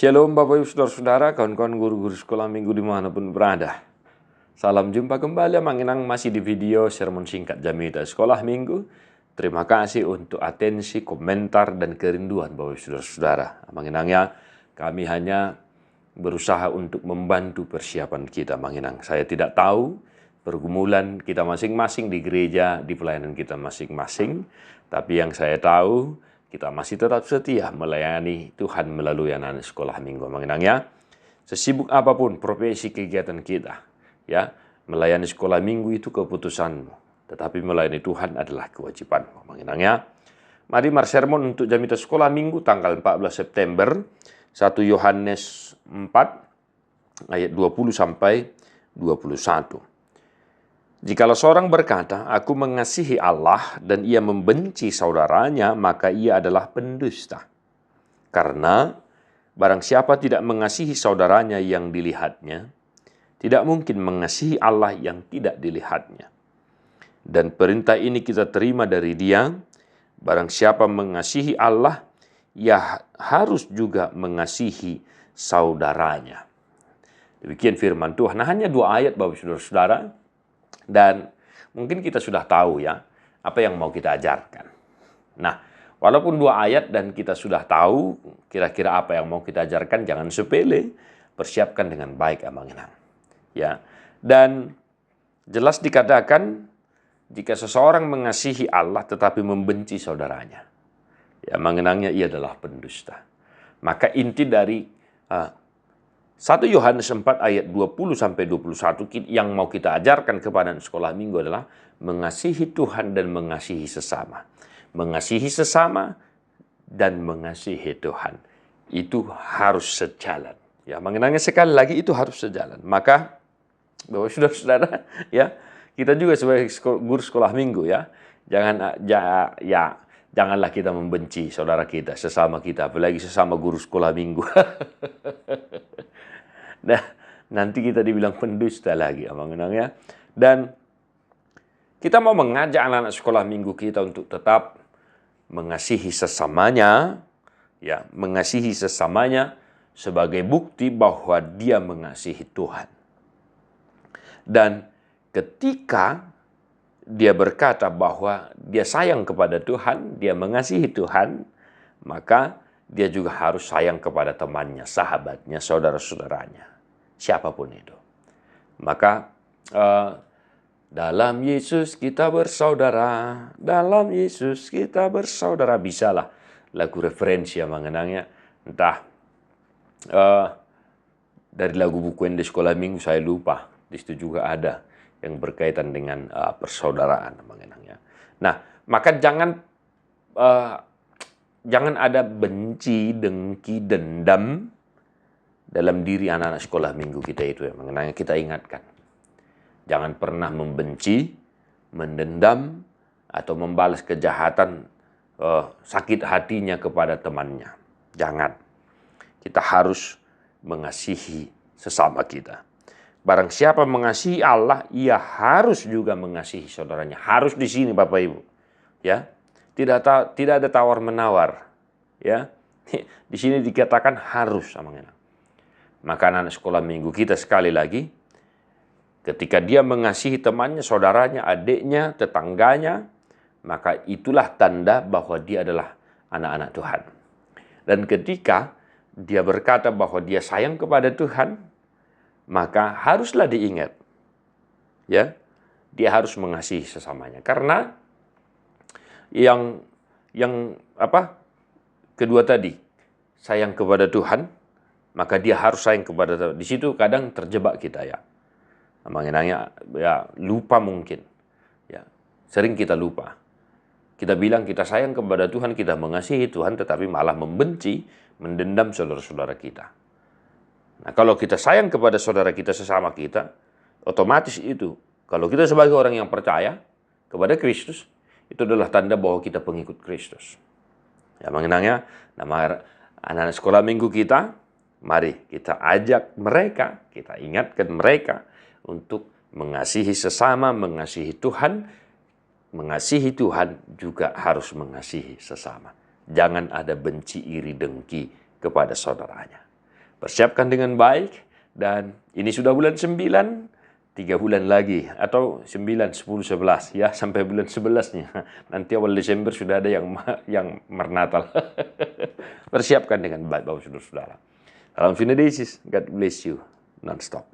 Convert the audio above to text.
Shalom Bapak Ibu Saudara-saudara, kawan-kawan guru-guru sekolah minggu dimanapun berada. Salam jumpa kembali, Manginang masih di video sermon singkat Jamita Sekolah Minggu. Terima kasih untuk atensi, komentar, dan kerinduan Bapak Ibu Saudara-saudara. Manginangnya kami hanya berusaha untuk membantu persiapan kita, Manginang. Saya tidak tahu pergumulan kita masing-masing di gereja, di pelayanan kita masing-masing. Tapi yang saya tahu, kita masih tetap setia melayani Tuhan melalui anak-anak sekolah minggu. Mengenangnya, sesibuk apapun profesi kegiatan kita, ya, melayani sekolah minggu itu keputusanmu, tetapi melayani Tuhan adalah kewajibanmu. Mengenangnya, mari sermon untuk Jamita Sekolah Minggu tanggal 14 September, 1 Yohanes 4 ayat 20 sampai 21. Jikalau seorang berkata, aku mengasihi Allah dan ia membenci saudaranya, maka ia adalah pendusta. Karena barang siapa tidak mengasihi saudaranya yang dilihatnya, tidak mungkin mengasihi Allah yang tidak dilihatnya. Dan perintah ini kita terima dari Dia, barang siapa mengasihi Allah, ia harus juga mengasihi saudaranya. Demikian firman Tuhan. Nah, hanya 2 ayat Bapak Saudara-saudara. Dan mungkin kita sudah tahu ya, apa yang mau kita ajarkan. Nah, walaupun 2 ayat dan kita sudah tahu kira-kira apa yang mau kita ajarkan, jangan sepele, persiapkan dengan baik amanginang. Ya. Dan jelas dikatakan, jika seseorang mengasihi Allah tetapi membenci saudaranya, ya mengenangnya ia adalah pendusta. Maka inti dari 1 Yohanes 4 ayat 20 sampai 21 yang mau kita ajarkan kepada sekolah minggu adalah mengasihi Tuhan dan mengasihi sesama. Mengasihi sesama dan mengasihi Tuhan. Itu harus sejalan. Ya, mengenangnya sekali lagi itu harus sejalan. Maka Bapak Saudara-saudara, ya, kita juga sebagai guru sekolah minggu ya, janganlah kita membenci saudara kita, sesama kita, apalagi sesama guru sekolah minggu. Nah, nanti kita dibilang pendusta lagi, ya. Dan kita mau mengajak anak-anak sekolah minggu kita untuk tetap mengasihi sesamanya, ya, mengasihi sesamanya sebagai bukti bahwa dia mengasihi Tuhan. Dan ketika dia berkata bahwa dia sayang kepada Tuhan, dia mengasihi Tuhan, maka dia juga harus sayang kepada temannya, sahabatnya, saudara-saudaranya, siapapun itu. Maka dalam Yesus kita bersaudara, dalam Yesus kita bersaudara, bisalah lagu referensi yang mengenangnya. Entah dari lagu buku yang di sekolah minggu saya lupa, di situ juga ada yang berkaitan dengan persaudaraan mengenangnya. Nah, maka jangan ada benci, dengki, dendam dalam diri anak-anak sekolah minggu kita itu yang mengenangnya kita ingatkan. Jangan pernah membenci, mendendam, atau membalas kejahatan sakit hatinya kepada temannya. Jangan. Kita harus mengasihi sesama kita. Barang siapa mengasihi Allah, ia harus juga mengasihi saudaranya. Harus di sini Bapak Ibu. Ya. Tidak ada tawar-menawar, ya. Di sini dikatakan harus sama mengenang. Maka anak sekolah minggu kita sekali lagi, ketika dia mengasihi temannya, saudaranya, adiknya, tetangganya, maka itulah tanda bahwa dia adalah anak-anak Tuhan. Dan ketika dia berkata bahwa dia sayang kepada Tuhan, maka haruslah diingat, ya, dia harus mengasihi sesamanya. Karena yang kedua tadi, sayang kepada Tuhan, maka dia harus sayang kepada Tuhan. Di situ kadang terjebak kita ya. Mengenangnya ya lupa mungkin. Ya, sering kita lupa. Kita bilang kita sayang kepada Tuhan, kita mengasihi Tuhan, tetapi malah membenci, mendendam saudara-saudara kita. Nah, kalau kita sayang kepada saudara kita, sesama kita, otomatis itu, kalau kita sebagai orang yang percaya kepada Kristus, itu adalah tanda bahwa kita pengikut Kristus. Ya, mengenangnya, nama anak-anak sekolah minggu kita, mari kita ajak mereka, kita ingatkan mereka untuk mengasihi sesama, mengasihi Tuhan. Mengasihi Tuhan juga harus mengasihi sesama. Jangan ada benci, iri, dengki kepada saudaranya. Persiapkan dengan baik, dan ini sudah bulan 9, 3 bulan lagi, atau 9, 10, 11, ya, sampai bulan 11-nya. Nanti awal Desember sudah ada yang mernatal. Persiapkan dengan baik, Bapak Saudara-saudara. Salam Finedesis, God bless you, non-stop.